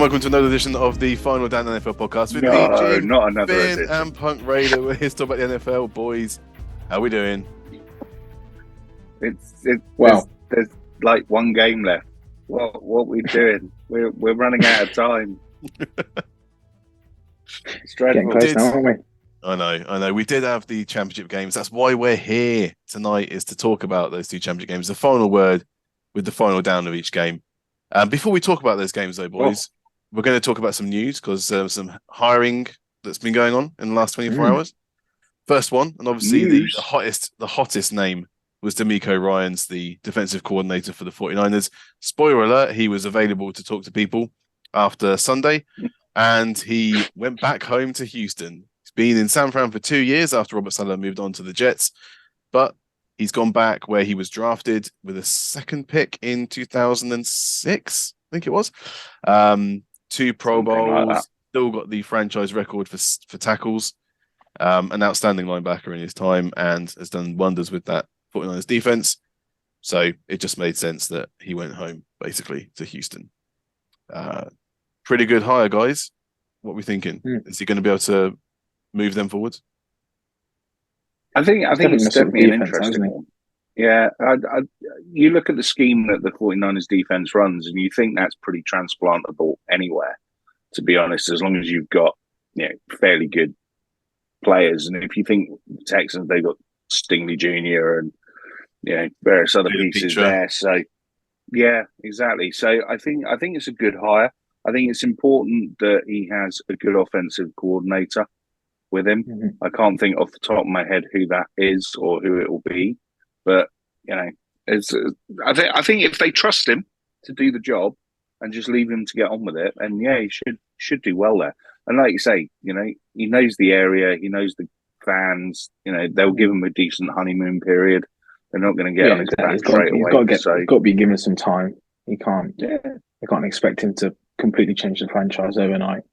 welcome to another edition of the Final Down NFL podcast with No, me, Jim, not another Finn, edition. and Punk Raider. We're here to talk about the NFL, boys. How we doing? There's like one game left. What we doing? We're running out of time. It's dreadful. Getting close now, aren't we? I know. We did have the championship games. That's why we're here tonight, is to talk about those two championship games. The final word with the final down of each game. Before we talk about those games, though, boys, we're going to talk about some news because there's some hiring that's been going on in the last 24 hours. First one, and obviously the hottest name was D'Amico Ryans, the defensive coordinator for the 49ers. Spoiler alert, he was available to talk to people after Sunday, and he went back home to Houston. He's been in San Fran for 2 years after Robert Saleh moved on to the Jets, but he's gone back where he was drafted with a second pick in 2006, I think it was. 2 Pro Bowls, still got the franchise record for tackles, an outstanding linebacker in his time, and has done wonders with that 49ers defense. So it just made sense that he went home, basically, to Houston. Pretty good hire, guys. What are we thinking? Is he going to be able to move them forwards? I think it's definitely an interesting one. Yeah, you look at the scheme that the 49ers defense runs, and you think that's pretty transplantable anywhere, to be honest, as long as you've got fairly good players. And if you think the Texans, they've got Stingley Jr. and various other pieces there. So yeah, exactly. So I think it's a good hire. I think it's important that he has a good offensive coordinator with him. I can't think off the top of my head who that is or who it will be, but it's. I think if they trust him to do the job and just leave him to get on with it, and he should do well there. And like you say, he knows the area, he knows the fans. They'll give him a decent honeymoon period. They're not going to get on his back straight away. He's got to be given some time. He can't. They can't expect him to completely change the franchise overnight.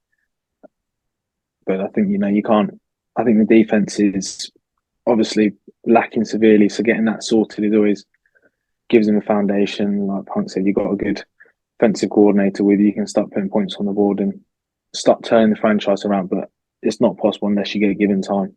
But I think you can't. I think the defense is obviously lacking severely. So getting that sorted is always gives them a foundation. Like Punk said, you've got a good offensive coordinator with you. You can start putting points on the board and start turning the franchise around. But it's not possible unless you get given time.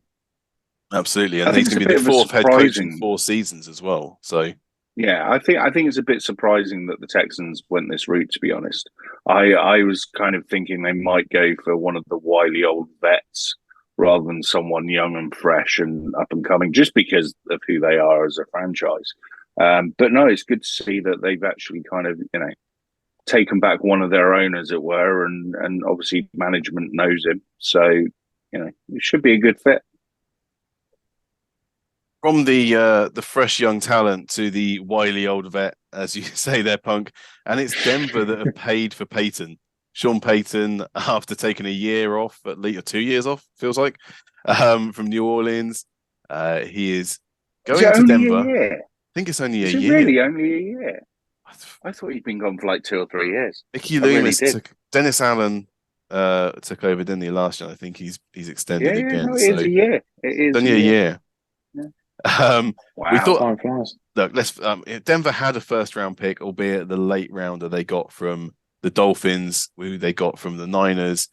Absolutely, and he's going to be the 4th head coach in 4 seasons as well. So yeah, I think it's a bit surprising that the Texans went this route. To be honest, I was kind of thinking they might go for one of the wily old vets rather than someone young and fresh and up and coming, just because of who they are as a franchise. But no, it's good to see that they've actually kind of taken back one of their own, as it were, and obviously management knows him, so it should be a good fit. From the fresh young talent to the wily old vet, as you say there, Punk, and it's Denver that have paid for Peyton. Sean Payton, after taking a year off, at least 2 years off, feels like, from New Orleans, he is going to Denver. I think it's only a year. Really, only a year? I thought he'd been gone for like 2 or 3 years. Mickey Loomis Dennis Allen took over, didn't he, last year? I think he's extended again. No, it is a year. It is only a year. Yeah. Wow. We thought, look, let's. Denver had a first-round pick, albeit the late rounder they got from the Dolphins, who they got from the Niners.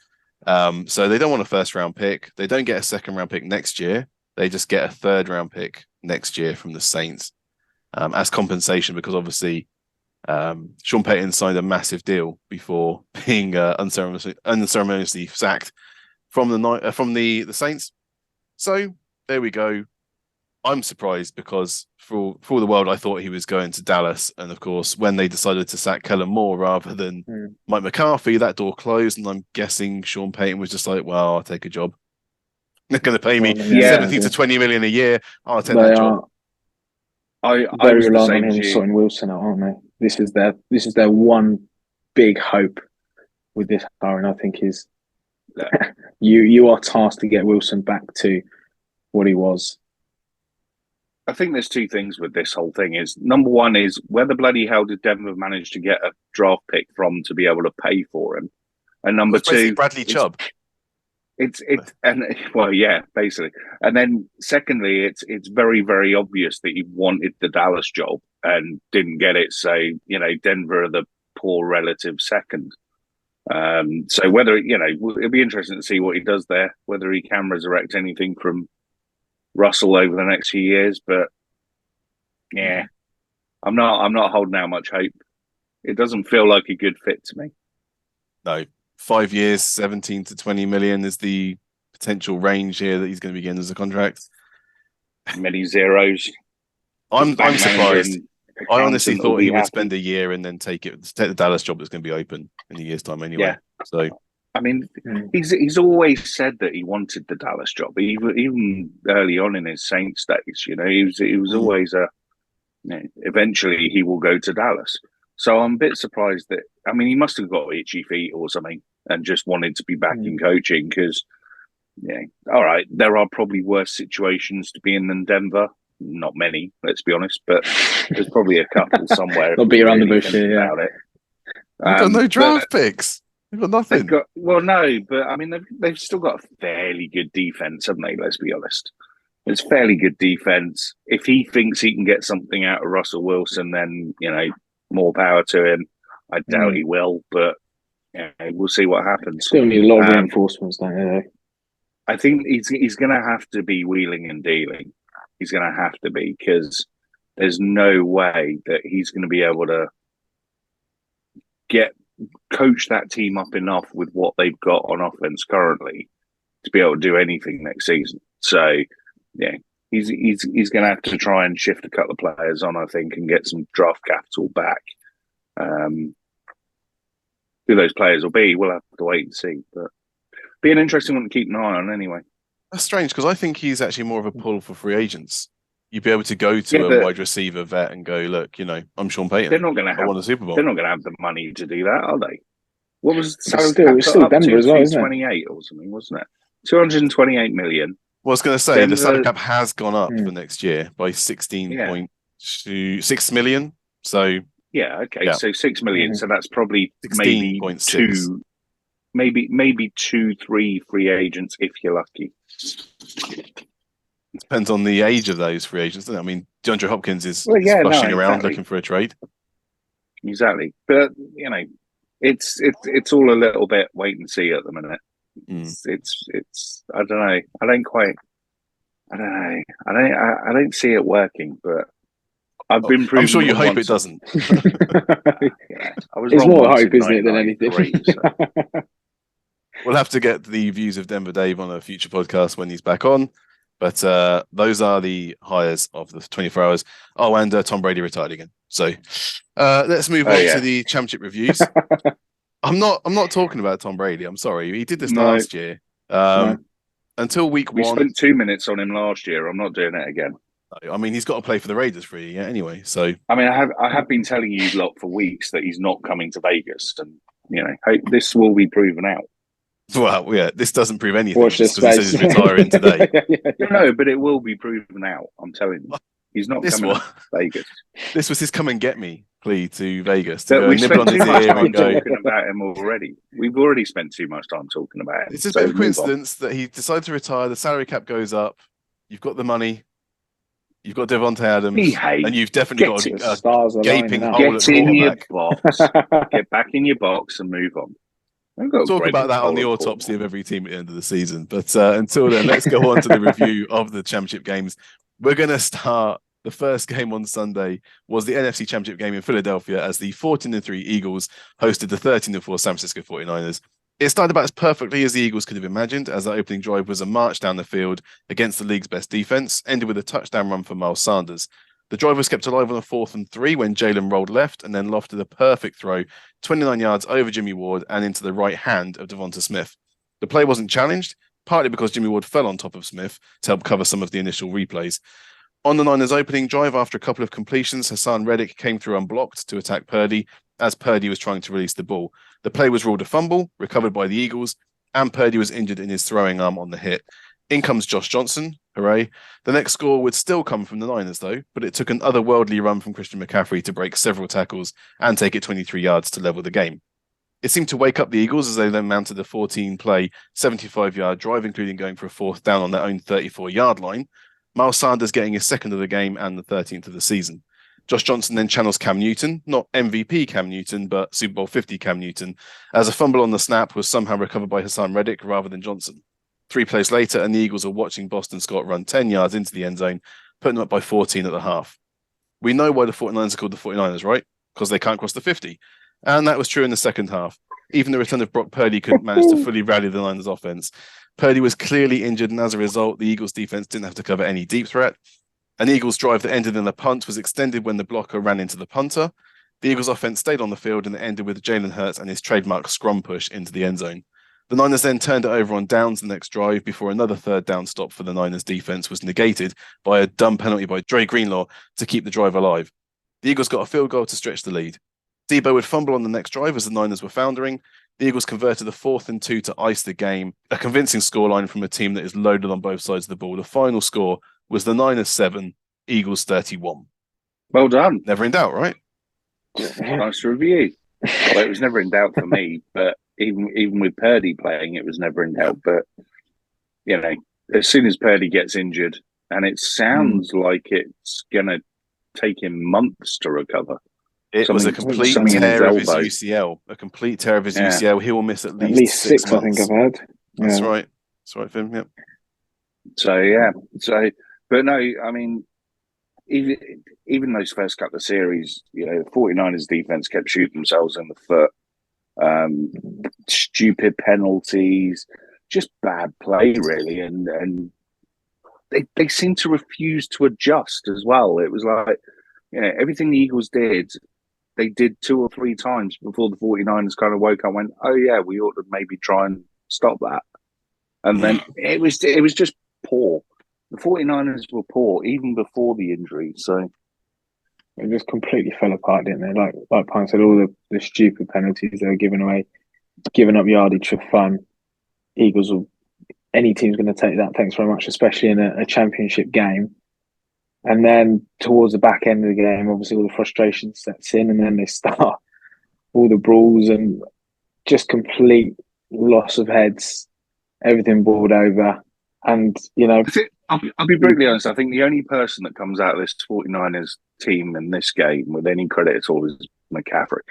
So they don't want a first-round pick. They don't get a second-round pick next year. They just get a third-round pick next year from the Saints as compensation, because obviously Sean Payton signed a massive deal before being unceremoniously sacked from the Saints. So there we go. I'm surprised because for all the world, I thought he was going to Dallas. And of course, when they decided to sack Kellen Moore rather than Mike McCarthy, that door closed. And I'm guessing Sean Payton was just like, well, I'll take a job. They're going to pay me 17 to 20 million a year. I'll take that job. I was relying on him sorting Wilson out, aren't they? This is their one big hope with this hiring, I think, is you are tasked to get Wilson back to what he was. I think there's 2 things with this whole thing. Is number one is, where the bloody hell did Denver manage to get a draft pick from to be able to pay for him? And number 2, Bradley Chubb. Basically. And then secondly, it's very, very obvious that he wanted the Dallas job and didn't get it. So Denver are the poor relative second. So whether, it'll be interesting to see what he does there, whether he can resurrect anything from Russell over the next few years. But yeah, I'm not holding out much hope. It doesn't feel like a good fit to me. No, 5 years, 17 to 20 million is the potential range here that he's going to be getting as a contract. Many zeros. I'm surprised. I honestly thought he would spend a year and then take the Dallas job that's going to be open in a year's time anyway. Yeah. So, I mean, he's always said that he wanted the Dallas job, even early on in his Saints days. He was always eventually he will go to Dallas. So I'm a bit surprised that, he must have got itchy feet or something and just wanted to be back in coaching because, all right, there are probably worse situations to be in than Denver. Not many, let's be honest, but there's probably a couple somewhere. They'll be around the bush here, about it. They've got no draft picks. They've got nothing. No, but they've still got a fairly good defense, haven't they? Let's be honest. It's fairly good defense. If he thinks he can get something out of Russell Wilson, then more power to him. I doubt he will, but we'll see what happens. Still need a lot of reinforcements, don't you? I think he's going to have to be wheeling and dealing. He's going to have to be because there's no way that he's going to be able to coach that team up enough with what they've got on offense currently to be able to do anything next season. So, he's going to have to try and shift a couple of players on, I think, and get some draft capital back. Who those players will be, we'll have to wait and see. But be an interesting one to keep an eye on anyway. That's strange because I think he's actually more of a pull for free agents. You'd be able to go to a wide receiver vet and go, look, I'm Sean Payton. They're not going to have. I want a Super Bowl. They're not going to have the money to do that, are they? What was still Denver as well, isn't it? 28 or something, wasn't it? 228 million. Well, I was going to say the salary cap has gone up for next year by 16.6 million. So so 6 million. So that's probably maybe 2. Maybe 2-3 free agents if you're lucky. It depends on the age of those free agents, doesn't it? DeAndre Hopkins is splashing around looking for a trade. Exactly, but it's all a little bit wait and see at the minute. It's I don't know. I don't see it working, but I've been proven. I'm sure you hope it doesn't. I was it's wrong more hope, isn't it, than anything? We'll have to get the views of Denver Dave on a future podcast when he's back on. But those are the hires of the 24 hours. Oh, and Tom Brady retired again. So let's move on to the championship reviews. I'm not talking about Tom Brady. I'm sorry. He did this last year. Until week 1. We spent 2 minutes on him last year. I'm not doing it again. He's got to play for the Raiders for a year anyway. So I have been telling you lot for weeks that he's not coming to Vegas, and this will be proven out. Well, this doesn't prove anything. Watch this space. He's retiring today. No, but it will be proven out. I'm telling you, he's not coming to Vegas. This was his come and get me plea to Vegas. We've spent too much time talking about him already. We've already spent too much time talking about him. It's a bit of a coincidence that he decided to retire. The salary cap goes up. You've got the money. You've got Devontae Adams, and you've definitely got a gaping hole. Get in your box. Get back in your box and move on. Talk about that on the autopsy of every team at the end of the season. But until then, let's go on to the review of the championship games. We're going to start. The first game on Sunday was the NFC Championship game in Philadelphia as the 14-3 Eagles hosted the 13-4 San Francisco 49ers. It started about as perfectly as the Eagles could have imagined, as that opening drive was a march down the field against the league's best defense, ended with a touchdown run for Miles Sanders. The drive was kept alive on a 4th and 3 when Jalen rolled left and then lofted a perfect throw 29 yards over Jimmy Ward and into the right hand of Devonta Smith. The play wasn't challenged, partly because Jimmy Ward fell on top of Smith to help cover some of the initial replays. On the Niners' opening drive, after a couple of completions, Hassan Reddick came through unblocked to attack Purdy as Purdy was trying to release the ball. The play was ruled a fumble, recovered by the Eagles, and Purdy was injured in his throwing arm on the hit. In comes Josh Johnson. Hooray. The next score would still come from the Niners, though, but it took an otherworldly run from Christian McCaffrey to break several tackles and take it 23 yards to level the game. It seemed to wake up the Eagles as they then mounted a 14-play, 75-yard drive, including going for a 4th down on their own 34-yard line. Miles Sanders getting his 2nd of the game and the 13th of the season. Josh Johnson then channels Cam Newton, not MVP Cam Newton, but Super Bowl 50 Cam Newton, as a fumble on the snap was somehow recovered by Hassan Reddick rather than Johnson. 3 plays later, and the Eagles are watching Boston Scott run 10 yards into the end zone, putting them up by 14 at the half. We know why the 49ers are called the 49ers, right? Because they can't cross the 50. And that was true in the second half. Even the return of Brock Purdy couldn't manage to fully rally the Niners offense. Purdy was clearly injured, and as a result, the Eagles defense didn't have to cover any deep threat. An Eagles drive that ended in a punt was extended when the blocker ran into the punter. The Eagles offense stayed on the field, and it ended with Jalen Hurts and his trademark scrum push into the end zone. The Niners then turned it over on downs the next drive before another third down stop for the Niners defense was negated by a dumb penalty by Dre Greenlaw to keep the drive alive. The Eagles got a field goal to stretch the lead. Debo would fumble on the next drive as the Niners were foundering. The Eagles converted a 4th and 2 to ice the game, a convincing scoreline from a team that is loaded on both sides of the ball. The final score was the Niners 7, Eagles 31. Well done. Never in doubt, right? Nice review. Well, it was never in doubt for me, but even with Purdy playing, it was never in doubt. But, you know, as soon as Purdy gets injured, and it sounds like it's going to take him months to recover. It was a complete tear of his UCL. A complete tear of his UCL. He will miss at least 6 months. I think I've heard. That's right. That's right, Finn. Yep. But no, I mean, even those first couple of series, you know, the 49ers defense kept shooting themselves in the foot. Stupid penalties, just bad play, really. And they seem to refuse to adjust as well. It was like, you know, everything the Eagles did, they did 2 or 3 times before the 49ers kind of woke up and went, oh, yeah, we ought to maybe try and stop that. And then it was just poor. The 49ers were poor even before the injury. So it just completely fell apart, didn't they? Like Pine said, all the stupid penalties they were giving away, giving up yardage for fun. Eagles will, any team's going to take that. Thanks very much, especially in a championship game. And then towards the back end of the game, obviously all the frustration sets in, and then they start all the brawls and just complete loss of heads, everything boiled over. And, you know, I'll be brutally honest. I think the only person that comes out of this 49ers team in this game with any credit at all is McCaffrey.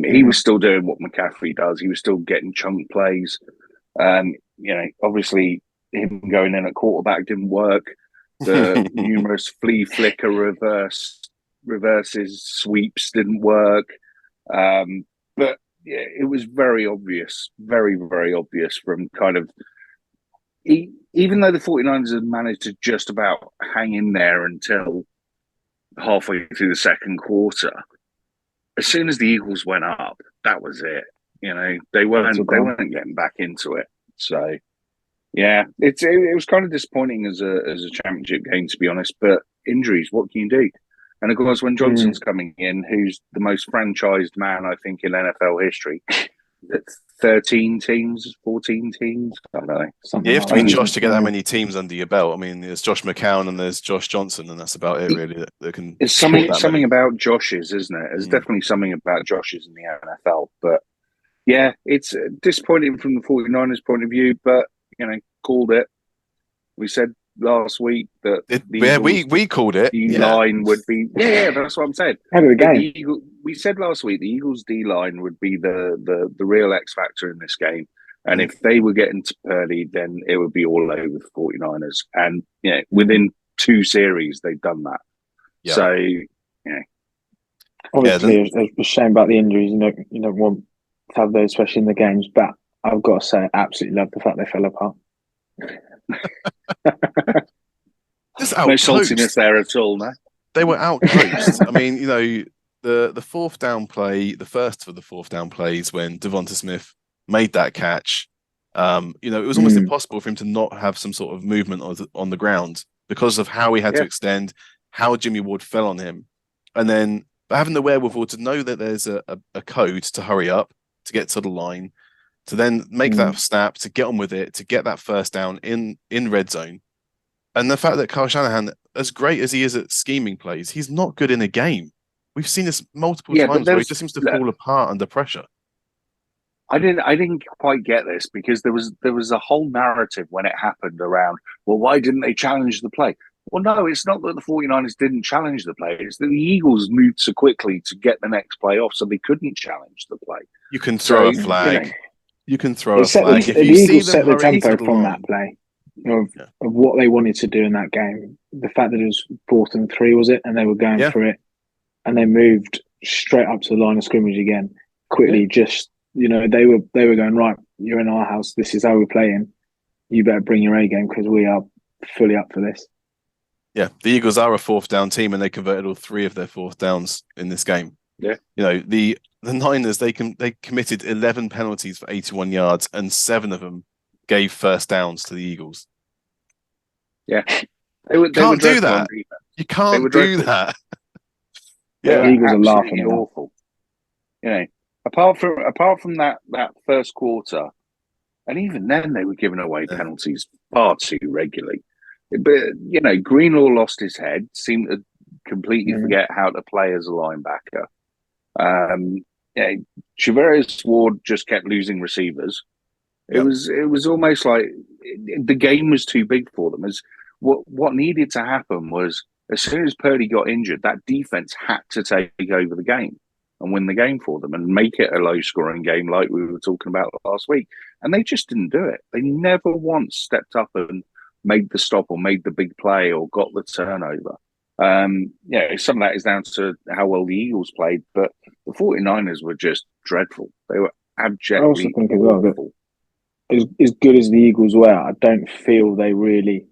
He was still doing what McCaffrey does. He was still getting chunk plays. You know, obviously him going in at quarterback didn't work. The numerous flea flicker reverses, sweeps didn't work. But yeah, it was very obvious, very, very obvious from kind of, even though the 49ers had managed to just about hang in there until halfway through the second quarter, as soon as the Eagles went up, that was it. You know, they weren't getting back into it. So yeah, it was kind of disappointing as a championship game, to be honest. But injuries, what can you do? And of course, when Johnson's coming in, who's the most franchised man, I think, in NFL history, 13 teams, 14 teams, I don't know. You have to be Josh to get that many teams under your belt. I mean, there's Josh McCown and there's Josh Johnson, and that's about it, really. That can. It's something about Josh's, isn't it? There's definitely something about Josh's in the NFL. But yeah, it's disappointing from the 49ers' point of view, but you know, called it. We said last week that we called it. The line would be that's what I'm saying. End of the game. We said last week the Eagles' D line would be the real X factor in this game, and if they were getting to Purdy, then it would be all over the 49ers. And you know, within 2 series, they've done that. Yeah. So obviously, it's a shame about the injuries. You don't want to have those, especially in the games, but I've got to say, I absolutely love the fact they fell apart. No saltiness there at all, no? They were outcoached. I mean, you know, the 4th down play, the first of the 4th down plays when Devonta Smith made that catch, you know, it was almost impossible for him to not have some sort of movement on the ground because of how he had to extend, how Jimmy Ward fell on him. And then having the wherewithal to know that there's a code to hurry up, to get to the line, to then make that snap, to get on with it, to get that first down in red zone. And the fact that Kyle Shanahan, as great as he is at scheming plays, he's not good in a game. We've seen this multiple times where he just seems to fall apart under pressure. I didn't quite get this because there was a whole narrative when it happened around, well, why didn't they challenge the play? Well, no, it's not that the 49ers didn't challenge the play. It's that the Eagles moved so quickly to get the next play off, so they couldn't challenge the play. You can throw a flag. You can throw a flag. If you see them set the tempo from that play of what they wanted to do in that game. The fact that it was 4th and 3, was it? And they were going for it. And they moved straight up to the line of scrimmage again. Quickly, just, they were going, right, you're in our house. This is how we're playing. You better bring your A game because we are fully up for this. Yeah, the Eagles are a 4th down team, and they converted all 3 of their 4th downs in this game. Yeah, the Niners, they committed 11 penalties for 81 yards, and 7 of them gave first downs to the Eagles. Yeah, you can't do that. You can't do that. Yeah, the Eagles are laughing. Awful. Apart from that first quarter, and even then they were giving away penalties far too regularly. But Greenlaw lost his head, seemed to completely forget how to play as a linebacker. Travaris Ward just kept losing receivers. It was almost like the game was too big for them. As what needed to happen was, as soon as Purdy got injured, that defense had to take over the game and win the game for them and make it a low-scoring game like we were talking about last week. And they just didn't do it. They never once stepped up and made the stop or made the big play or got the turnover. Some of that is down to how well the Eagles played, but the 49ers were just dreadful. They were abjectly I also think as well that as good as the Eagles were, I don't feel they really...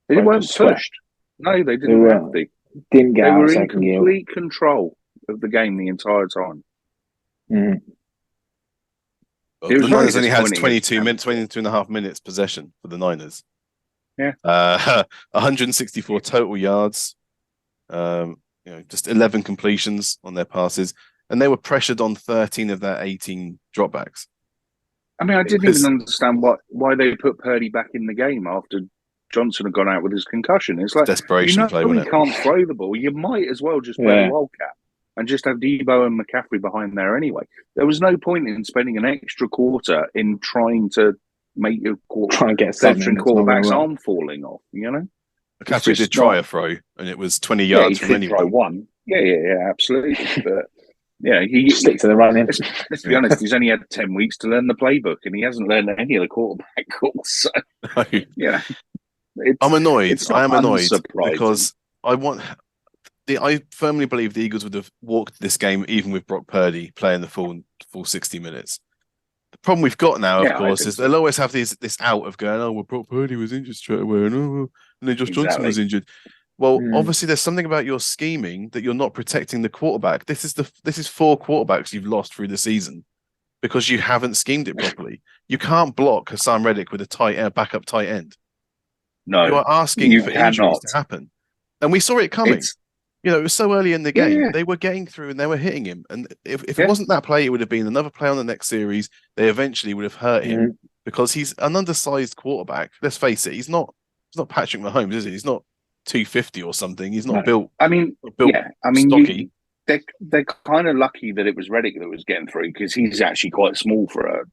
They weren't pushed. No, they didn't have to. Didn't get they out were of in second gear. Complete control of the game the entire time. Mm-hmm. Well, the Niners only had 22 and a half minutes possession for the Niners. Yeah. 164 total yards. Just 11 completions on their passes, and they were pressured on 13 of their 18 dropbacks. I mean, I didn't even understand why they put Purdy back in the game after Johnson had gone out with his concussion. It's like desperation play, wasn't it? You can't throw the ball. You might as well just play Wildcat and just have Debo and McCaffrey behind there anyway. There was no point in spending an extra quarter in trying to make your veteran quarterback's arm falling off. McCaffrey did try a throw, and it was 20 yards from anywhere. Try one. Yeah, absolutely. But he stick to the running. Let's be honest. He's only had 10 weeks to learn the playbook, and he hasn't learned any of the quarterback calls. So, I'm annoyed. I am annoyed because I firmly believe the Eagles would have walked this game even with Brock Purdy playing the full 60 minutes. The problem we've got now, of course, is they'll always have this out of going, well, Brock Purdy was injured straight away, and then Josh Johnson was injured. Well, obviously, there's something about your scheming that you're not protecting the quarterback. This is 4 quarterbacks you've lost through the season because you haven't schemed it properly. You can't block Hassan Reddick with a backup tight end. No, you are asking for injuries to happen, and we saw it coming. It was so early in the game. They were getting through and they were hitting him. And if it wasn't that play, it would have been another play on the next series. They eventually would have hurt him because he's an undersized quarterback. Let's face it, he's not Patrick Mahomes, is he? He's not 250 or something. He's not built. Stocky. They're kind of lucky that it was Reddick that was getting through because he's actually quite small for a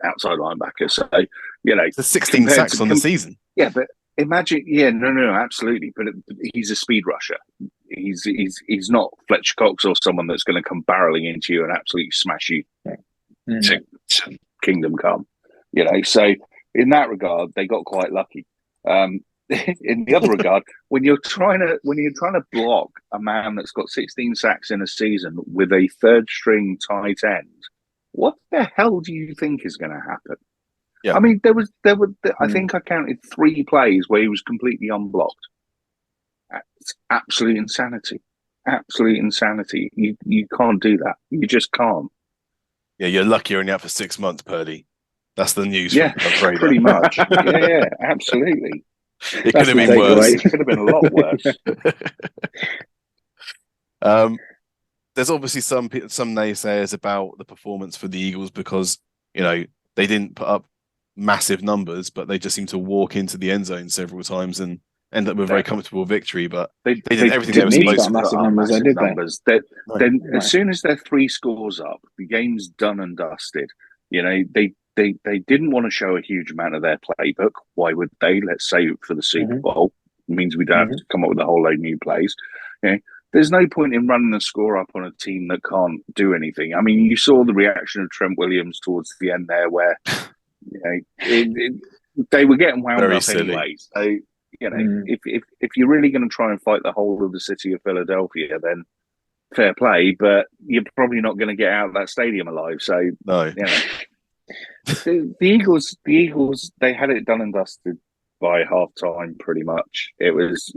outside linebacker. So the 16 sacks on the season. Yeah, but imagine. Yeah, no, absolutely. But he's a speed rusher. He's not Fletcher Cox or someone that's going to come barreling into you and absolutely smash you to kingdom come. So in that regard, they got quite lucky. In the other regard, when you're trying to block a man that's got 16 sacks in a season with a third string tight end, what the hell do you think is going to happen? Yeah. I mean, there were. I think I counted 3 plays where he was completely unblocked. It's absolute insanity. Absolute insanity. You can't do that. You just can't. Yeah, you're lucky you're only out for 6 months, Purdy. That's the news. Yeah, pretty much. Yeah, absolutely. It could have been worse. It could have been a lot worse. There's obviously some naysayers about the performance for the Eagles because they didn't put up massive numbers, but they just seemed to walk into the end zone several times and end up with a very comfortable victory. But they did everything they were supposed to. Massive numbers. Then as soon as they're 3 scores up, the game's done and dusted. They didn't want to show a huge amount of their playbook. Why would they? Let's save it for the Super Bowl. It means we don't have to come up with a whole load of new plays. There's no point in running the score up on a team that can't do anything. I mean, you saw the reaction of Trent Williams towards the end there, where they were getting wound Very up silly. anyway. So if you're really going to try and fight the whole of the city of Philadelphia, then fair play. But you're probably not going to get out of that stadium alive. So no, the Eagles, they had it done and dusted by half time. Pretty much, it was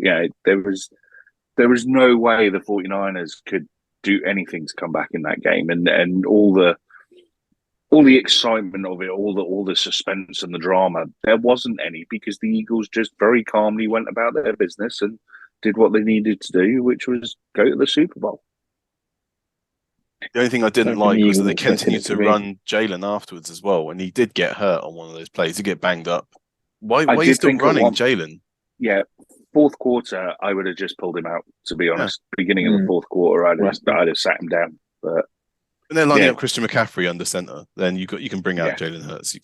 there was no way the 49ers could do anything to come back in that game, and all the excitement of it, all the suspense and the drama, there wasn't any, because the Eagles just very calmly went about their business and did what they needed to do, which was go to the Super Bowl. The only thing I didn't like was that they continued to run Jalen afterwards as well, and he did get hurt on one of those plays. He get banged up. Why are you still running Jalen? Yeah. Fourth quarter, I would have just pulled him out, to be honest. Beginning of the fourth quarter, I'd have sat him down. But when they're lining up Christian McCaffrey under center, then you can bring out Jalen Hurts.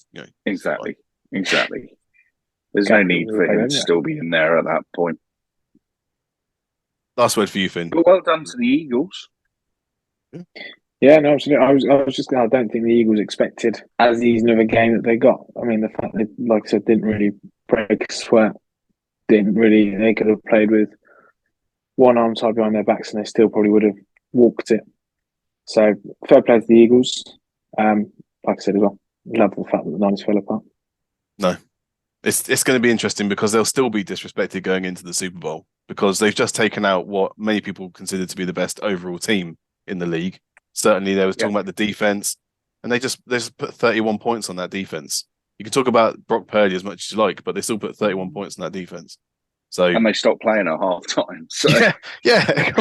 Exactly. There's no need for him to still be in there at that point. Last word for you, Finn. But well done to the Eagles. Yeah, no, absolutely. I was just I don't think the Eagles expected as easy of a game that they got. I mean, the fact they, like I said, didn't really break a sweat. They could have played with one arm tied behind their backs and they still probably would have walked it. So fair play to the Eagles. Like I said as well, love the fact that the Niners fell apart. No, it's going to be interesting because they'll still be disrespected going into the Super Bowl because they've just taken out what many people consider to be the best overall team in the league. Certainly, they was talking about the defense, and they just put 31 points on that defense. You can talk about Brock Purdy as much as you like, but they still put 31 points on that defense. So and they stopped playing at half time. So yeah.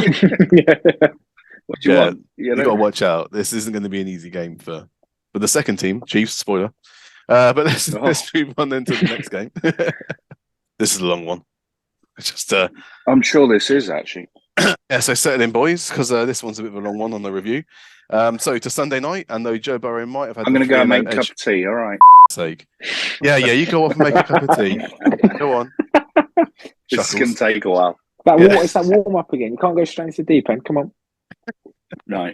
What do you want? You got to watch out. This isn't going to be an easy game for the second team, Chiefs. Spoiler. But let's move on then to the next game. This is a long one. I'm sure this is actually. Yeah, so settle in, boys, because this one's a bit of a long one on the review. So to Sunday night, and though Joe Burrow might have had, I'm going to go and make a cup of tea. All right. Sake. Yeah, you go off and make a cup of tea. Go on. This is going to take a while. It's that warm up again. You can't go straight into the deep end. Come on. No.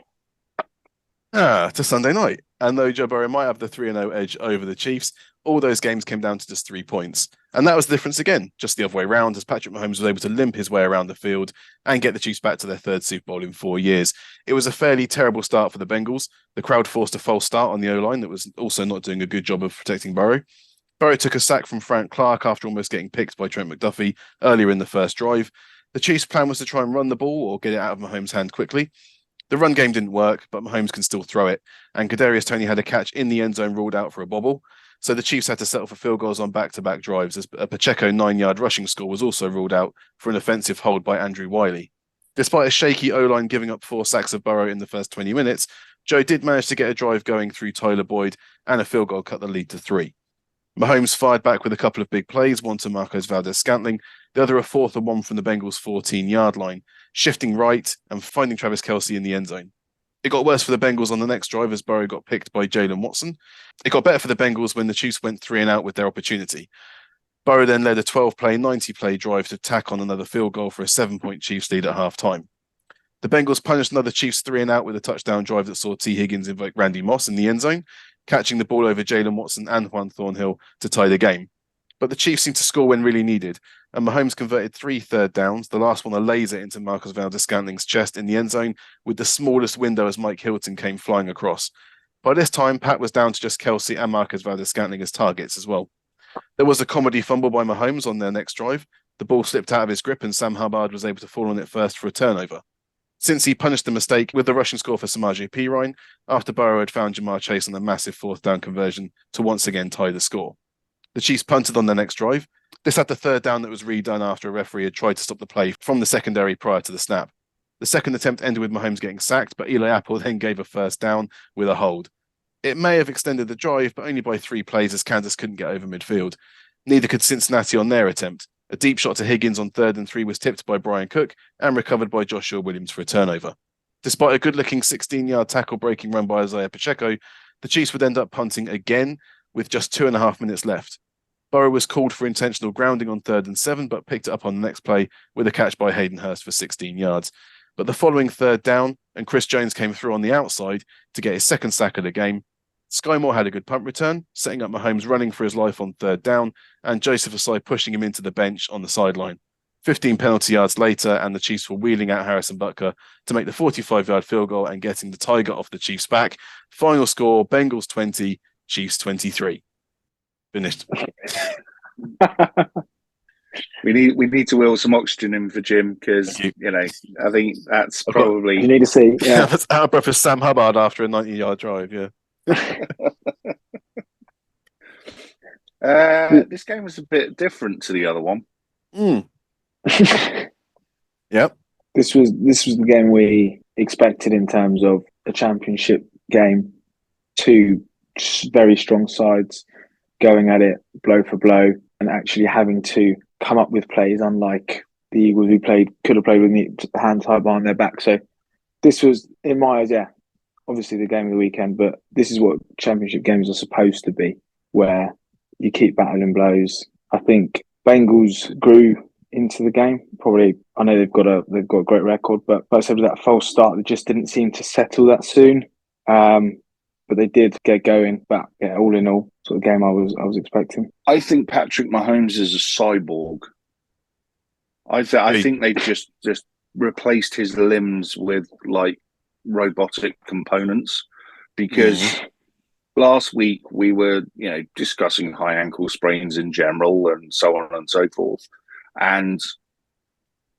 To Sunday night, and though Joe Burrow might have the 3-0 edge over the Chiefs, all those games came down to just 3 points. And that was the difference again, just the other way around, as Patrick Mahomes was able to limp his way around the field and get the Chiefs back to their third Super Bowl in 4 years. It was a fairly terrible start for the Bengals. The crowd forced a false start on the O-line that was also not doing a good job of protecting Burrow. Burrow took a sack from Frank Clark after almost getting picked by Trent McDuffie earlier in the first drive. The Chiefs' plan was to try and run the ball or get it out of Mahomes' hand quickly. The run game didn't work, but Mahomes can still throw it, and Kadarius Toney had a catch in the end zone ruled out for a bobble. So the Chiefs had to settle for field goals on back-to-back drives, as a Pacheco 9-yard rushing score was also ruled out for an offensive hold by Andrew Wiley. Despite a shaky O-line giving up 4 sacks of Burrow in the first 20 minutes, Joe did manage to get a drive going through Tyler Boyd, and a field goal cut the lead to 3. Mahomes fired back with a couple of big plays, one to Marcos Valdes-Scantling, the other a 4th and 1 from the Bengals' 14-yard line, shifting right and finding Travis Kelce in the end zone. It got worse for the Bengals on the next drive as Burrow got picked by Jalen Watson. It got better for the Bengals when the Chiefs went 3 and out with their opportunity. Burrow then led a 12-play, 90-play drive to tack on another field goal for a 7-point Chiefs lead at halftime. The Bengals punished another Chiefs 3 and out with a touchdown drive that saw T. Higgins invoke Randy Moss in the end zone, catching the ball over Jalen Watson and Juan Thornhill to tie the game. But the Chiefs seemed to score when really needed, and Mahomes converted 3 third downs, the last one a laser into Marcos Valdes-Scantling's chest in the end zone, with the smallest window as Mike Hilton came flying across. By this time, Pat was down to just Kelce and Marcos Valdes-Scantling as targets as well. There was a comedy fumble by Mahomes on their next drive. The ball slipped out of his grip and Sam Hubbard was able to fall on it first for a turnover. Since he punished the mistake with the rushing score for Samaje Perine, after Burrow had found Jamar Chase on a massive 4th down conversion to once again tie the score. The Chiefs punted on their next drive. This had the 3rd down that was redone after a referee had tried to stop the play from the secondary prior to the snap. The second attempt ended with Mahomes getting sacked, but Eli Apple then gave a 1st down with a hold. It may have extended the drive, but only by 3 plays as Kansas couldn't get over midfield. Neither could Cincinnati on their attempt. A deep shot to Higgins on 3rd and 3 was tipped by Brian Cook and recovered by Joshua Williams for a turnover. Despite a good-looking 16-yard tackle-breaking run by Isaiah Pacheco, the Chiefs would end up punting again with just 2.5 minutes left. Burrow was called for intentional grounding on 3rd and 7, but picked it up on the next play with a catch by Hayden Hurst for 16 yards. But the following 3rd down, and Chris Jones came through on the outside to get his 2nd sack of the game. Sky Moore had a good punt return, setting up Mahomes running for his life on 3rd down, and Joseph Asai pushing him into the bench on the sideline. 15 penalty yards later, and the Chiefs were wheeling out Harrison Butker to make the 45-yard field goal and getting the Tiger off the Chiefs' back. Final score, Bengals 20, Chiefs 23. Finished. We need to wheel some oxygen in for Jim because I think that's probably you need to see. Yeah, that's out of breath as Sam Hubbard after a 90-yard drive. Yeah. This game was a bit different to the other one. Yep. This was the game we expected in terms of a championship game. Two very strong sides going at it blow for blow and actually having to come up with plays, unlike the Eagles who could have played with the hand tied behind their back. So this was, in my eyes, obviously the game of the weekend, but this is what championship games are supposed to be, where you keep battling blows. I think Bengals grew into the game. Probably, I know they've got a great record, but like I said, with that false start, they just didn't seem to settle that soon. But they did get going. But all in all, sort of game I was expecting. I think Patrick Mahomes is a cyborg. I think they just replaced his limbs with like robotic components, because last week we were discussing high ankle sprains in general and so on and so forth, and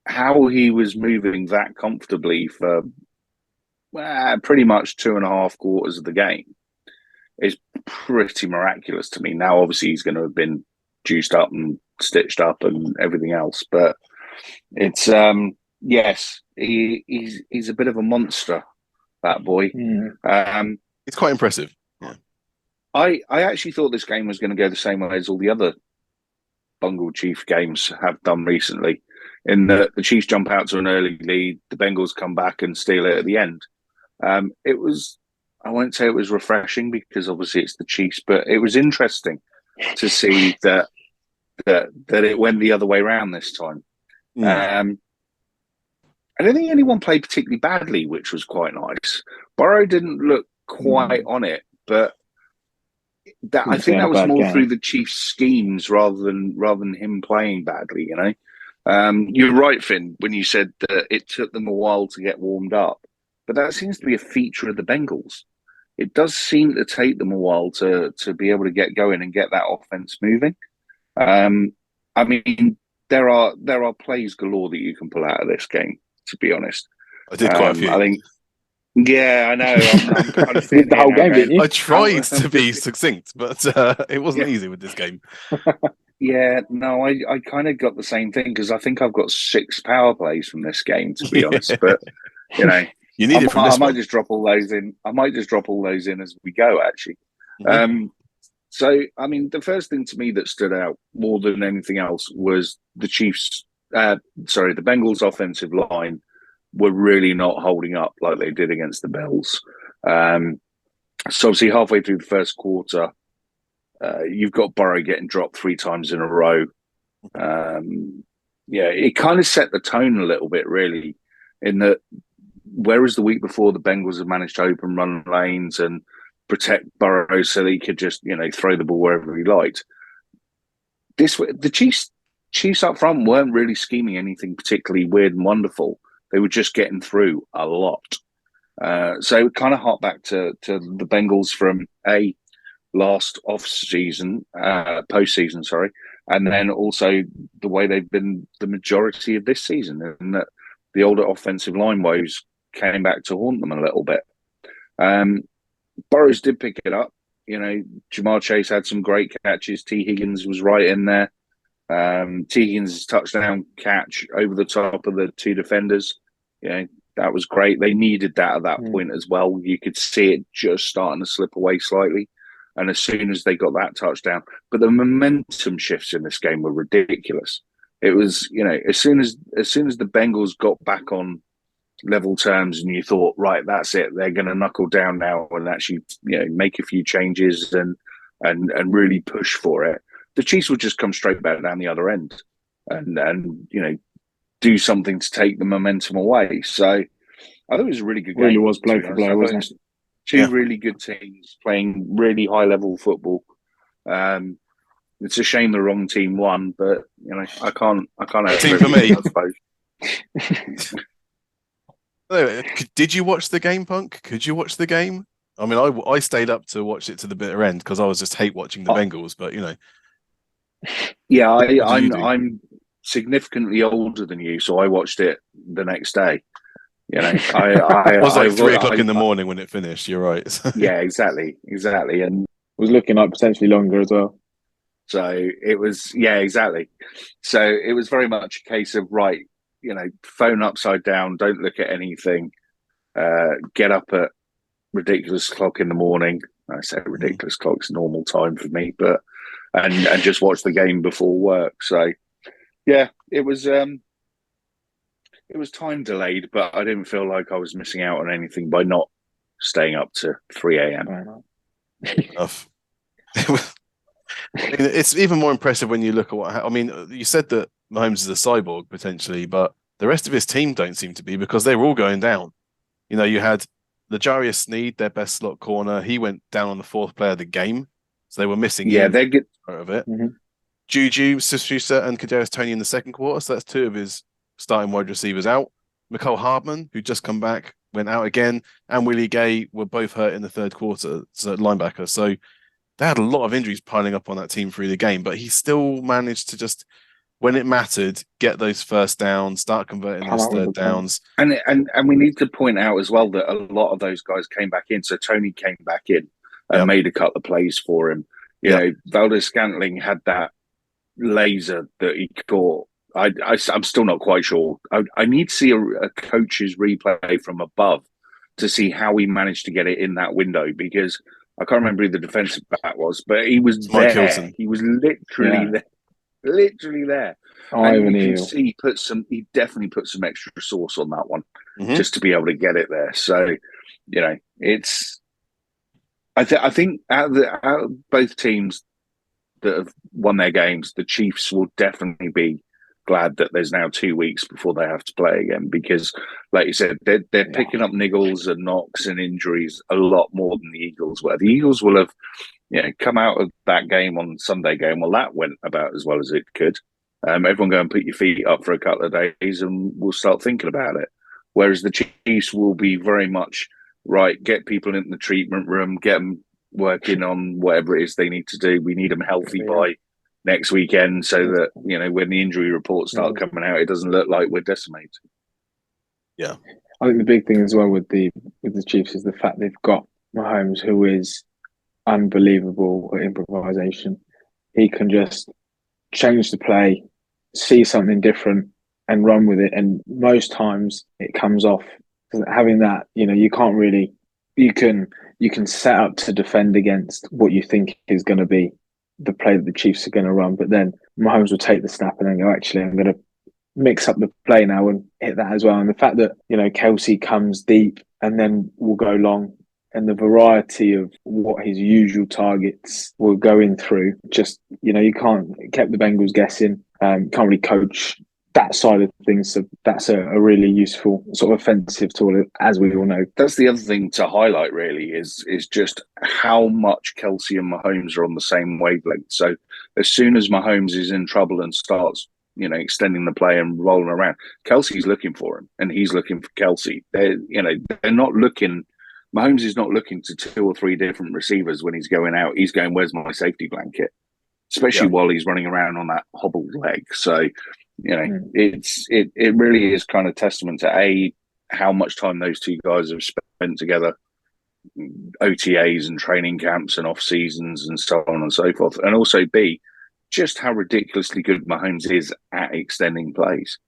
how he was moving that comfortably for pretty much 2.5 quarters of the game is pretty miraculous to me. Now, obviously, he's going to have been juiced up and stitched up and everything else, but it's yes, he's a bit of a monster, that boy. It's quite impressive. Yeah. I actually thought this game was going to go the same way as all the other Bungle Chief games have done recently, in that the Chiefs jump out to an early lead, the Bengals come back and steal it at the end. It was, I won't say it was refreshing because obviously it's the Chiefs, but it was interesting to see that it went the other way around this time. I don't think anyone played particularly badly, which was quite nice. Burrow didn't look quite on it, but I think that was more through the Chiefs' schemes rather than him playing badly. You're right, Finn, when you said that it took them a while to get warmed up, but that seems to be a feature of the Bengals. It does seem to take them a while to be able to get going and get that offense moving. I mean, there are plays galore that you can pull out of this game, to be honest. I did quite a few. I think. Yeah, I know. I'm kind of the whole game, didn't you? I tried to be succinct, but it wasn't easy with this game. Yeah, no, I kind of got the same thing because I think I've got 6 power plays from this game, to be honest. But you need it from this I might just drop all those in. I might just drop all those in as we go, actually. So, I mean, the first thing to me that stood out more than anything else was the the Bengals' offensive line were really not holding up like they did against the Bills. So obviously halfway through the first quarter, you've got Burrow getting dropped 3 times in a row. It kind of set the tone a little bit, really, in that whereas the week before the Bengals have managed to open run lanes and protect Burrow so that he could just, throw the ball wherever he liked. The Chiefs up front weren't really scheming anything particularly weird and wonderful. They were just getting through a lot. So it kind of harked back to the Bengals from last postseason, and then also the way they've been the majority of this season, and that the older offensive line woes came back to haunt them a little bit. Burrows did pick it up. Jamar Chase had some great catches. T. Higgins was right in there. T. Higgins' touchdown catch over the top of the 2 defenders. That was great. They needed that at that point as well. You could see it just starting to slip away slightly. And as soon as they got that touchdown, but the momentum shifts in this game were ridiculous. It was, as soon as the Bengals got back on level terms and you thought, right, that's it, they're going to knuckle down now and actually, make a few changes and really push for it. the Chiefs would just come straight back down the other end and do something to take the momentum away. So I thought it was a really good game. Really was blow for blow, wasn't it? Two really good teams playing really high level football. It's a shame the wrong team won, but I can't have team for me. I suppose. Did you watch the game, Punk? Could you watch the game? I mean, I stayed up to watch it to the bitter end because I was just hate watching the Bengals. But yeah, I'm significantly older than you, so I watched it the next day. It was like 3 o'clock in the morning when it finished. You're right. Yeah, exactly, and was looking like potentially longer as well. So it was, exactly. So it was very much a case of phone upside down, don't look at anything, get up at ridiculous clock in the morning. I say ridiculous clock's normal time for me, but and just watch the game before work. So yeah, it was time delayed, but I didn't feel like I was missing out on anything by not staying up to 3 a.m. It's even more impressive when you look at you said that Mahomes is a cyborg potentially, but the rest of his team don't seem to be because they were all going down. You had L'Jarius Sneed, their best slot corner. He went down on the 4th play of the game, so they were missing. Yeah, they're good part of it. Mm-hmm. Juju, Sousa, and Kadarius Toney in the second quarter. So that's 2 of his starting wide receivers out. Mecole Hardman, who just come back, went out again, and Willie Gay were both hurt in the third quarter, so linebacker. So they had a lot of injuries piling up on that team through the game, but he still managed to just, when it mattered, get those first downs, start converting those third downs. And we need to point out as well that a lot of those guys came back in. So Tony came back in and made a couple of plays for him. Valdez-Scantling had that laser that he caught. I'm still not quite sure. I need to see a coach's replay from above to see how he managed to get it in that window, because I can't remember who the defensive back was, but he was there. Hilton. He was literally there. And you can see he definitely put some extra sauce on that one just to be able to get it there. So, it's. I think out of both teams that have won their games, the Chiefs will definitely be glad that there's now 2 weeks before they have to play again, because, like you said, they're picking up niggles and knocks and injuries a lot more than the Eagles were. The Eagles will have, come out of that game on Sunday going, well, that went about as well as it could. Everyone go and put your feet up for a couple of days and we'll start thinking about it. Whereas the Chiefs will be very much, right, get people in the treatment room, get them working on whatever it is they need to do. We need them healthy by next weekend so that, when the injury reports start coming out, it doesn't look like we're decimated. Yeah. I think the big thing as well with the Chiefs is the fact they've got Mahomes, who is unbelievable at improvisation. He can just change the play, see something different and run with it. And most times it comes off. Having that, you can't really, you can set up to defend against what you think is going to be the play that the Chiefs are going to run, but then Mahomes will take the snap and then go, actually, I'm going to mix up the play now and hit that as well. And the fact that, Kelsey comes deep and then will go long, and the variety of what his usual targets will go in through, just, you can't keep the Bengals guessing, can't really coach that side of things. So that's a really useful sort of offensive tool, as we all know. That's the other thing to highlight, really, is just how much Kelsey and Mahomes are on the same wavelength. So as soon as Mahomes is in trouble and starts, extending the play and rolling around, Kelsey's looking for him and he's looking for Kelsey. They're not looking. Mahomes is not looking to 2 or 3 different receivers when he's going out. He's going, where's my safety blanket? Especially while he's running around on that hobbled leg. So, it really is kind of testament to how much time those two guys have spent together, OTAs and training camps and off seasons and so on and so forth. And also B, just how ridiculously good Mahomes is at extending plays.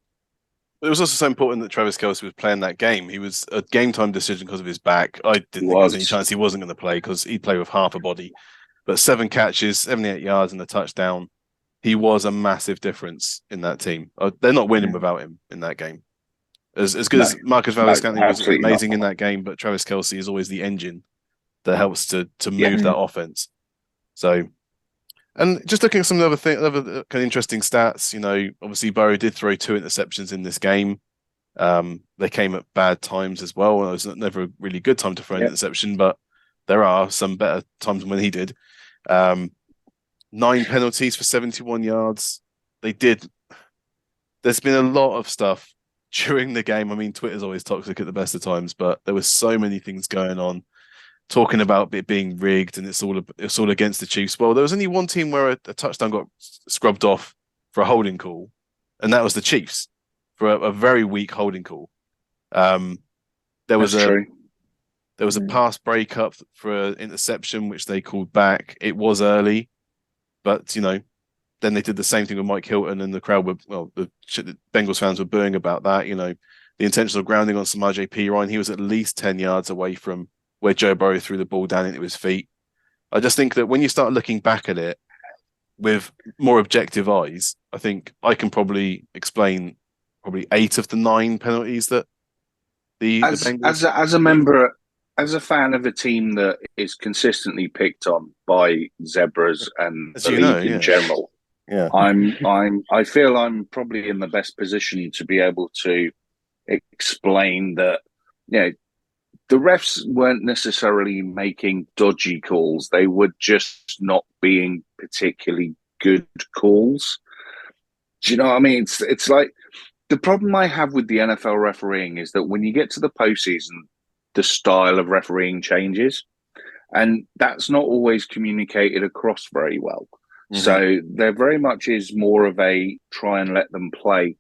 It was also so important that Travis Kelce was playing that game. He was a game time decision because of his back. I didn't think there was any chance he wasn't going to play because he'd play with half a body. But 7 catches, 78 yards and a touchdown. He was a massive difference in that team. They're not winning without him in that game. As good as Marcus Valdez-Scantling was amazing in that game, but Travis Kelce is always the engine that helps to move that offense. So And just looking at some other kind of interesting stats, obviously Burrow did throw 2 interceptions in this game. They came at bad times as well. It was never a really good time to throw an interception, but there are some better times when he did. 9 penalties for 71 yards. There's been a lot of stuff during the game. I mean, Twitter's always toxic at the best of times, but there were so many things going on, talking about it being rigged, and it's all against the Chiefs. Well, there was only one team where a touchdown got scrubbed off for a holding call, and that was the Chiefs for a very weak holding call. There was a pass breakup for an interception which they called back. It was early, but then they did the same thing with Mike Hilton, and the crowd the Bengals fans were booing about that. The intentional grounding on Samaje Perine, he was at least 10 yards away from where Joe Burrow threw the ball down into his feet. I just think that when you start looking back at it with more objective eyes, I think I can probably explain 8 of the 9 penalties that the Bengals... As a member, as a fan of a team that is consistently picked on by zebras and the league in general, I feel I'm probably in the best position to be able to explain that, the refs weren't necessarily making dodgy calls. They were just not being particularly good calls. Do you know what I mean? It's like the problem I have with the NFL refereeing is that when you get to the postseason, the style of refereeing changes, and that's not always communicated across very well. Mm-hmm. So there very much is more of a try and let them play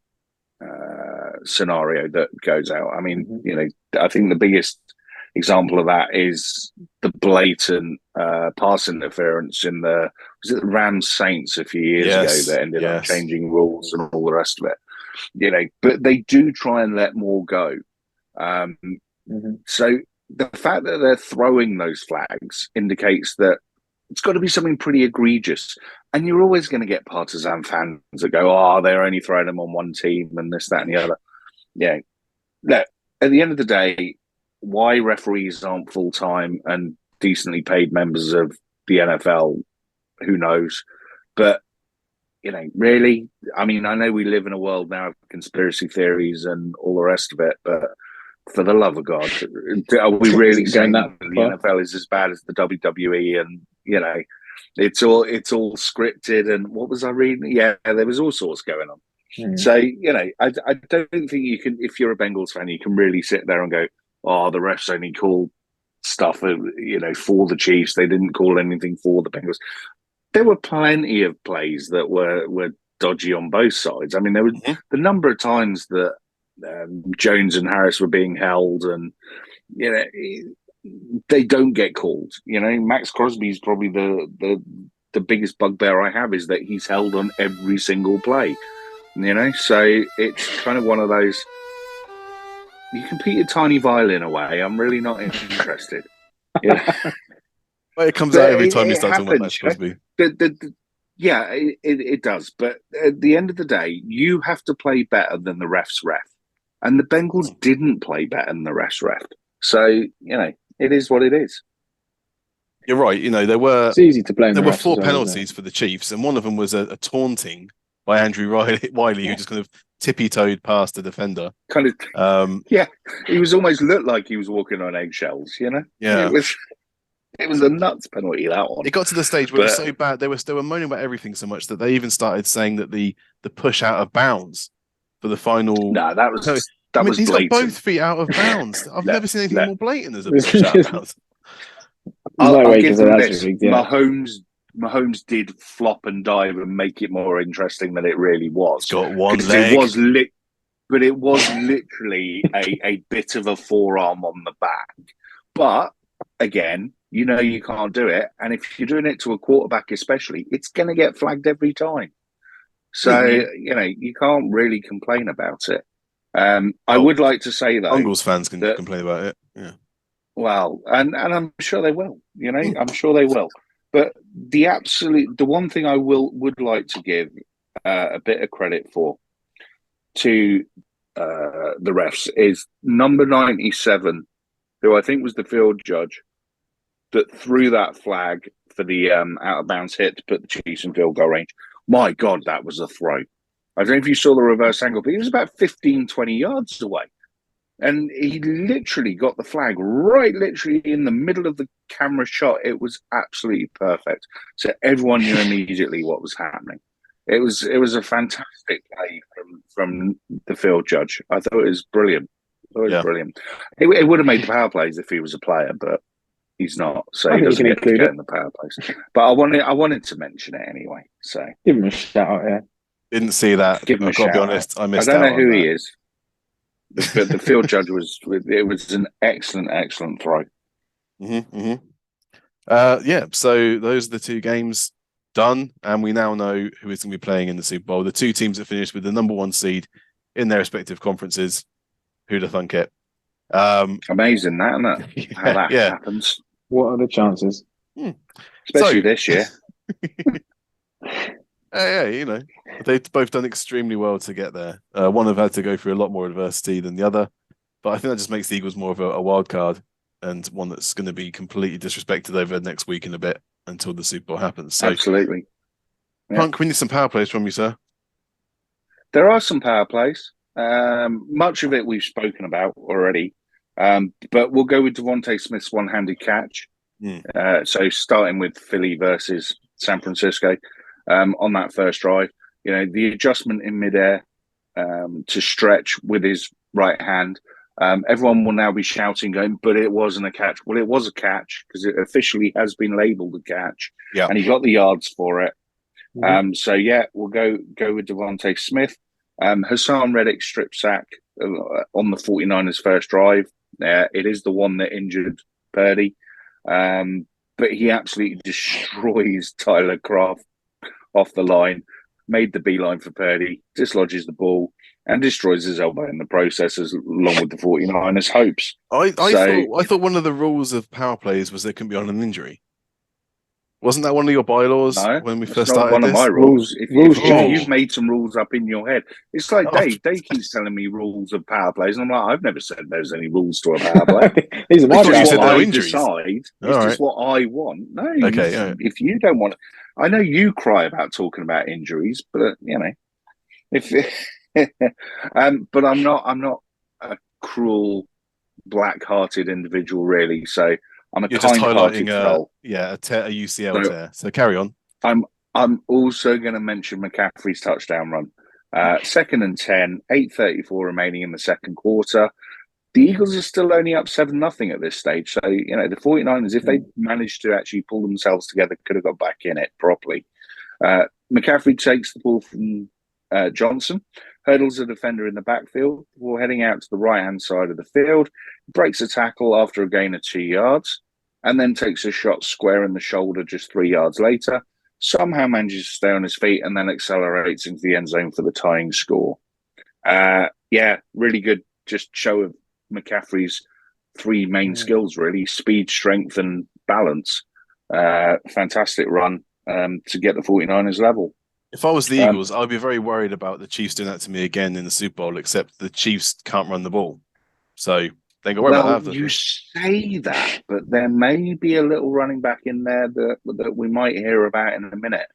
scenario that goes out. I mean, I think the biggest example of that is the blatant pass interference in the Rams Saints a few years ago that ended up changing rules and all the rest of it. But they do try and let more go. So the fact that they're throwing those flags indicates that it's got to be something pretty egregious. And you're always going to get partisan fans that go, they're only throwing them on one team and this, that, and the other. Yeah. Look, at the end of the day, why referees aren't full-time and decently paid members of the NFL, who knows? But, really, I mean, I know we live in a world now of conspiracy theories and all the rest of it, but for the love of God, are we really saying that the NFL is as bad as the WWE? And, it's all scripted. And what was I reading? Yeah, there was all sorts going on. So, I don't think you can, if you're a Bengals fan, you can really sit there and go, the refs only called stuff, for the Chiefs. They didn't call anything for the Bengals. There were plenty of plays that were dodgy on both sides. I mean, there was the number of times that Jones and Harris were being held, and they don't get called. Max Crosby is probably the biggest bugbear I have, is that he's held on every single play. So it's kind of one of those. You can put your tiny violin away. I'm really not interested. Well, it comes out every time you start talking about Max Crosby. It does. But at the end of the day, you have to play better than the ref's ref. And the Bengals didn't play better than the ref's ref. So, it is what it is. You're right. There were... It's easy to blame. There were 4 penalties for the Chiefs, and one of them was a taunting by Andrew Wiley, who just kind of tippy-toed past the defender. He was almost looked like he was walking on eggshells, Yeah. It was a nuts penalty, that one. It got to the stage where it was so bad, they were moaning about everything so much that they even started saying that the push out of bounds for the final... No, that was he's blatant. got both feet out of bounds. I've never seen anything more blatant as a push out of bounds. I'll give them this. Mahomes did flop and dive and make it more interesting than it really was. Got one leg. But it was literally a bit of a forearm on the back. But, again, you can't do it. And if you're doing it to a quarterback especially, it's going to get flagged every time. So, you can't really complain about it. I would like to say, though... Bengals fans can complain about it, yeah. Well, and I'm sure they will. I'm sure they will. But the one thing I would like to give a bit of credit for to the refs is number 97, who I think was the field judge that threw that flag for the out of bounds hit to put the Chiefs in field goal range. My God, that was a throw. I don't know if you saw the reverse angle, but he was about 15, 20 yards away. And he literally got the flag right literally in the middle of the camera shot. It was absolutely perfect. So everyone knew immediately what was happening. It was a fantastic play from the field judge. I thought it was brilliant. Brilliant. It would have made the power plays if he was a player, but he's not. So he doesn't get to get in the power plays. But I wanted to mention it anyway. So give him a shout out, yeah. Didn't see that. Give him I've got to be honest. I missed out. I don't know who he is. But the field judge it was an excellent throw. Yeah, so those are the two games done, and we now know who is going to be playing in the Super Bowl. The two teams that finished with the number one seed in their respective conferences. Who'd have thunk it? Amazing, that, isn't it? How that happens. What are the chances? Especially this year. Yeah, they've both done extremely well to get there. One have had to go through a lot more adversity than the other, but I think that just makes the Eagles more of a wild card and one that's going to be completely disrespected over next week and a bit until the Super Bowl happens. So, absolutely. Punk, we need some power plays from you, sir. There are some power plays. Much of it we've spoken about already, but we'll go with Devontae Smith's one-handed catch. So starting with Philly versus San Francisco. On that first drive, the adjustment in midair to stretch with his right hand. Everyone will now be shouting, going, but it wasn't a catch. Well, it was a catch because it officially has been labelled a catch, and he got the yards for it. So we'll go with Devontae Smith. Hassan Reddick's strip sack on the 49ers' first drive. It is the one that injured Purdy, but he absolutely destroys Tyler Kraft off the line, made the beeline for Purdy, dislodges the ball, and destroys his elbow in the process, along with the 49ers' hopes. I thought one of the rules of power plays was they couldn't be on an injury. Wasn't that one of your bylaws when we first started one this? Of my rules. If you've made some rules up in your head, it's like Dave keeps telling me rules of power plays, and I'm like, I've never said there's any rules to a power play. It's just what I decide. It's just what I want. No, okay. If you don't want, I know you cry about talking about injuries, but if but I'm not a cruel, black-hearted individual, really. So. I'm You're just highlighting a UCL tear. So carry on. I'm also going to mention McCaffrey's touchdown run. 2nd and 10, 8:34 remaining in the second quarter. The Eagles are still only up 7-0 at this stage. So, the 49ers, if they managed to actually pull themselves together, could have got back in it properly. McCaffrey takes the ball from Johnson, hurdles a defender in the backfield before heading out to the right-hand side of the field, breaks a tackle after a gain of 2 yards, and then takes a shot square in the shoulder just 3 yards later, somehow manages to stay on his feet and then accelerates into the end zone for the tying score. Really good just show of McCaffrey's three main skills, really: speed, strength, and balance. Fantastic run to get the 49ers level. If I was the Eagles, I'd be very worried about the Chiefs doing that to me again in the Super Bowl, except the Chiefs can't run the ball. So they go worry about that. You say that, but there may be a little running back in there that we might hear about in a minute.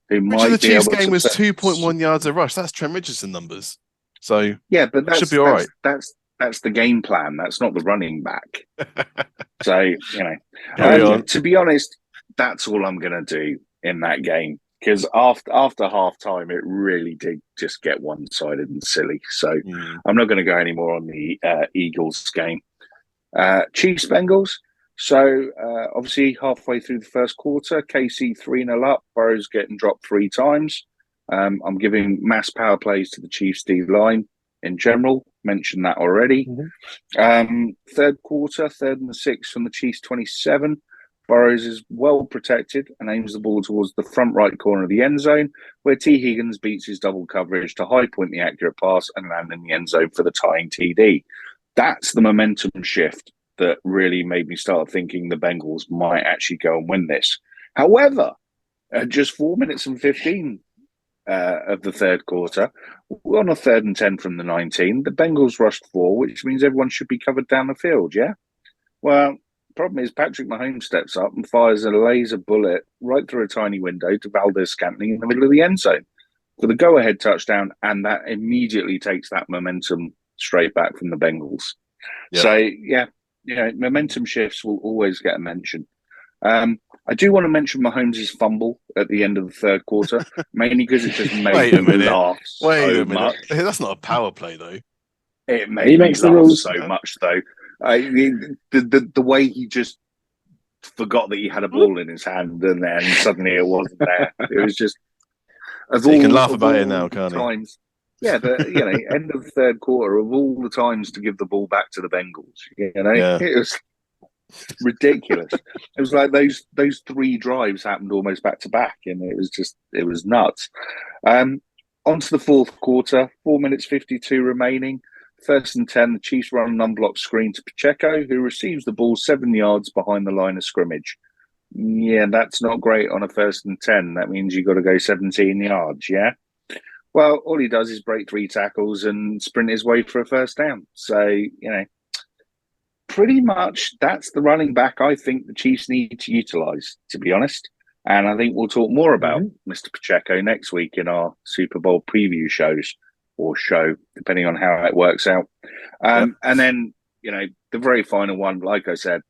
The Chiefs game was 2.1 yards a rush. That's Trent Richardson numbers. So but that should be all right. That's the game plan. That's not the running back. So, to be honest, that's all I'm going to do in that game. Because after half time, it really did just get one-sided and silly. So I'm not going to go any more on the Eagles game. Chiefs-Bengals. So obviously halfway through the first quarter, KC 3-0 up. Burrow's getting dropped 3 times. I'm giving mass power plays to the Chiefs D-line in general. Mentioned that already. Third quarter, 3rd and 6 from the Chiefs 27. Burrows is well protected and aims the ball towards the front right corner of the end zone, where T. Higgins beats his double coverage to high point the accurate pass and land in the end zone for the tying TD. That's the momentum shift that really made me start thinking the Bengals might actually go and win this. However, just 4 minutes and 15 of the third quarter, we're on a 3rd and 10 from the 19. The Bengals rushed 4, which means everyone should be covered down the field, yeah? Well, problem is Patrick Mahomes steps up and fires a laser bullet right through a tiny window to Valdez-Scantling in the middle of the end zone for the go-ahead touchdown, and that immediately takes that momentum straight back from the Bengals. Yep. So, yeah, momentum shifts will always get a mention. I do want to mention Mahomes' fumble at the end of the third quarter, mainly because it just made me laugh so much. That's not a power play, though. It made me laugh so much, though. The way he just forgot that he had a ball in his hand, and then suddenly it wasn't there. It was just... So you can laugh about it now, can't you? Yeah, but end of the third quarter, of all the times to give the ball back to the Bengals, it was ridiculous. It was like those 3 drives happened almost back to back, and it was nuts. On to the fourth quarter, 4 minutes 52 remaining. 1st and 10, the Chiefs run an unblocked screen to Pacheco, who receives the ball 7 yards behind the line of scrimmage. Yeah, that's not great on a 1st and 10. That means you've got to go 17 yards, yeah? Well, all he does is break 3 tackles and sprint his way for a first down. So, pretty much that's the running back I think the Chiefs need to utilise, to be honest. And I think we'll talk more about Mr. Pacheco next week in our Super Bowl preview shows, or show, depending on how it works out. And then, the very final one, like I said,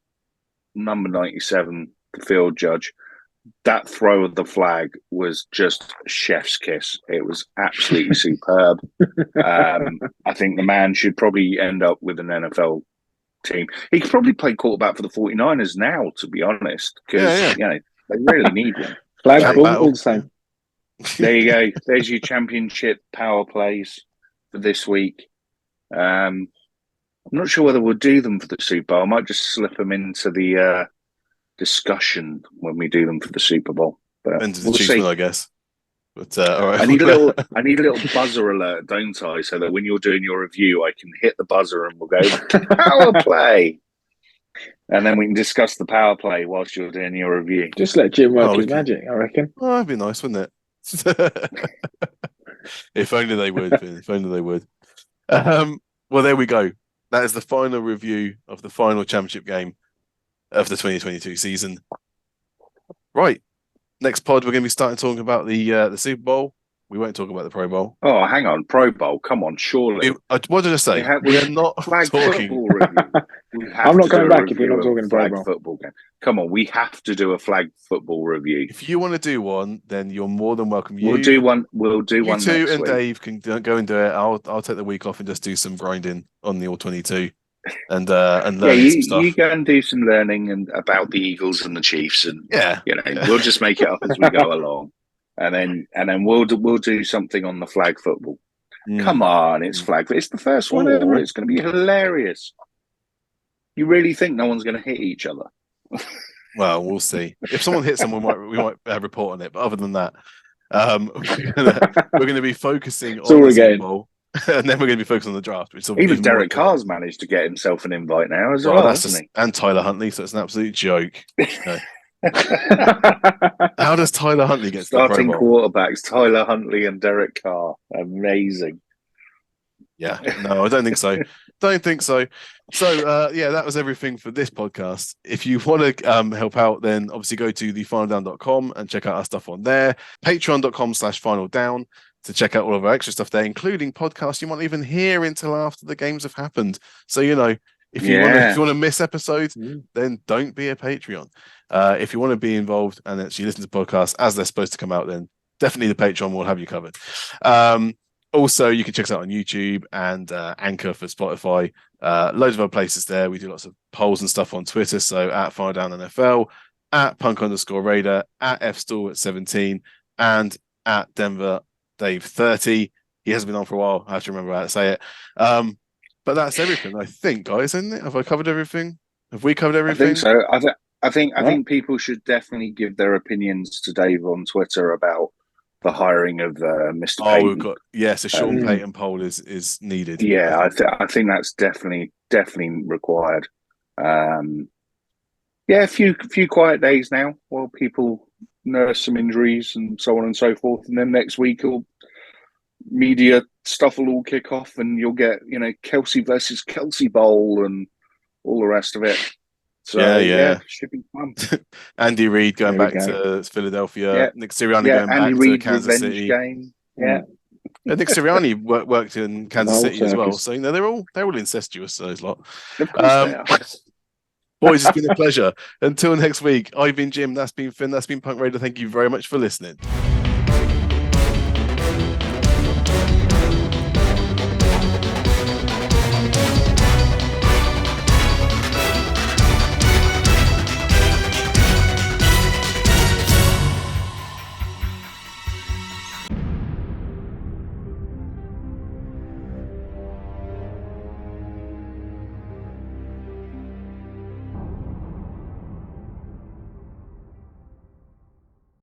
number 97, the field judge, that throw of the flag was just chef's kiss. It was absolutely superb. I think the man should probably end up with an NFL team. He could probably play quarterback for the 49ers now, to be honest, because they really need him. Flag all the same. There you go. There's your championship power plays for this week. I'm not sure whether we'll do them for the Super Bowl. I might just slip them into the discussion when we do them for the Super Bowl. But into the Chiefs, I guess. But all right. I need a little buzzer alert, don't I? So that when you're doing your review, I can hit the buzzer and we'll go power play, and then we can discuss the power play whilst you're doing your review. Just let Jim work his magic, I reckon. Oh, that'd be nice, wouldn't it? If only they would. If only they would. Well, there we go. That is the final review of the final championship game of the 2022 season. Right. Next pod, we're going to be starting talking about the Super Bowl. We won't talk about the Pro Bowl. Oh, hang on. Pro Bowl. Come on, surely. What did I say? We are not talking. I'm not going back if we're not talking Pro Bowl. Football game. Come on, we have to do a flag football review. If you want to do one, then you're more than welcome. We'll do one. We'll do one. You two next and week. Dave can go and do it. I'll take the week off and just do some grinding on the All-22 and learn some stuff. You go and do some learning and about the Eagles and the Chiefs, and we'll just make it up as we go along. And then we'll do something on the flag football. Come on, it's flag. It's the first one ever. It's going to be hilarious. You really think no one's going to hit each other? Well, we'll see. If someone hits someone, we might report on it. But other than that, we're going to be focusing on the Super Bowl, and then we're going to be focusing on the draft. Which even Derek Carr's managed to get himself an invite now as well, hasn't he? And Tyler Huntley, so it's an absolute joke. How does Tyler Huntley get starting quarterbacks? Tyler Huntley and Derek Carr, amazing. Yeah, no, I don't think so. Don't think so. So, that was everything for this podcast. If you want to help out, then obviously go to thefinaldown.com and check out our stuff on there. Patreon.com/finaldown to check out all of our extra stuff there, including podcasts you won't even hear until after the games have happened. So, if you want to miss episodes, then don't be a Patreon. If you want to be involved and actually listen to podcasts as they're supposed to come out, then definitely the Patreon will have you covered. Also, you can check us out on YouTube and Anchor for Spotify. Loads of other places there. We do lots of polls and stuff on Twitter. So at FireDownNFL, at Punk_Raider, at FStall17, and at Denver Dave 30. He hasn't been on for a while. I have to remember how to say it. But that's everything, I think, guys, isn't it? Have I covered everything? Have we covered everything? I think so. I think people should definitely give their opinions to Dave on Twitter about the hiring of Mr. Payton. We've got so Sean Payton poll is needed. Yeah, I think that's definitely required. A few quiet days now while people nurse some injuries and so on and so forth, and then next week media stuff will all kick off, and you'll get Kelsey versus Kelsey Bowl and all the rest of it. So Yeah. should be fun. Andy Reid going There we back go. to Philadelphia. Yeah. Nick Sirianni Yeah, going Andy back Reid to Kansas revenge City. game. Yeah. Nick Sirianni worked in Kansas The whole City as well. circus. So they're all incestuous, those lot. Of course they are. Boys, it's been a pleasure. Until next week, I've been Jim. That's been Finn. That's been Punk Raider. Thank you very much for listening.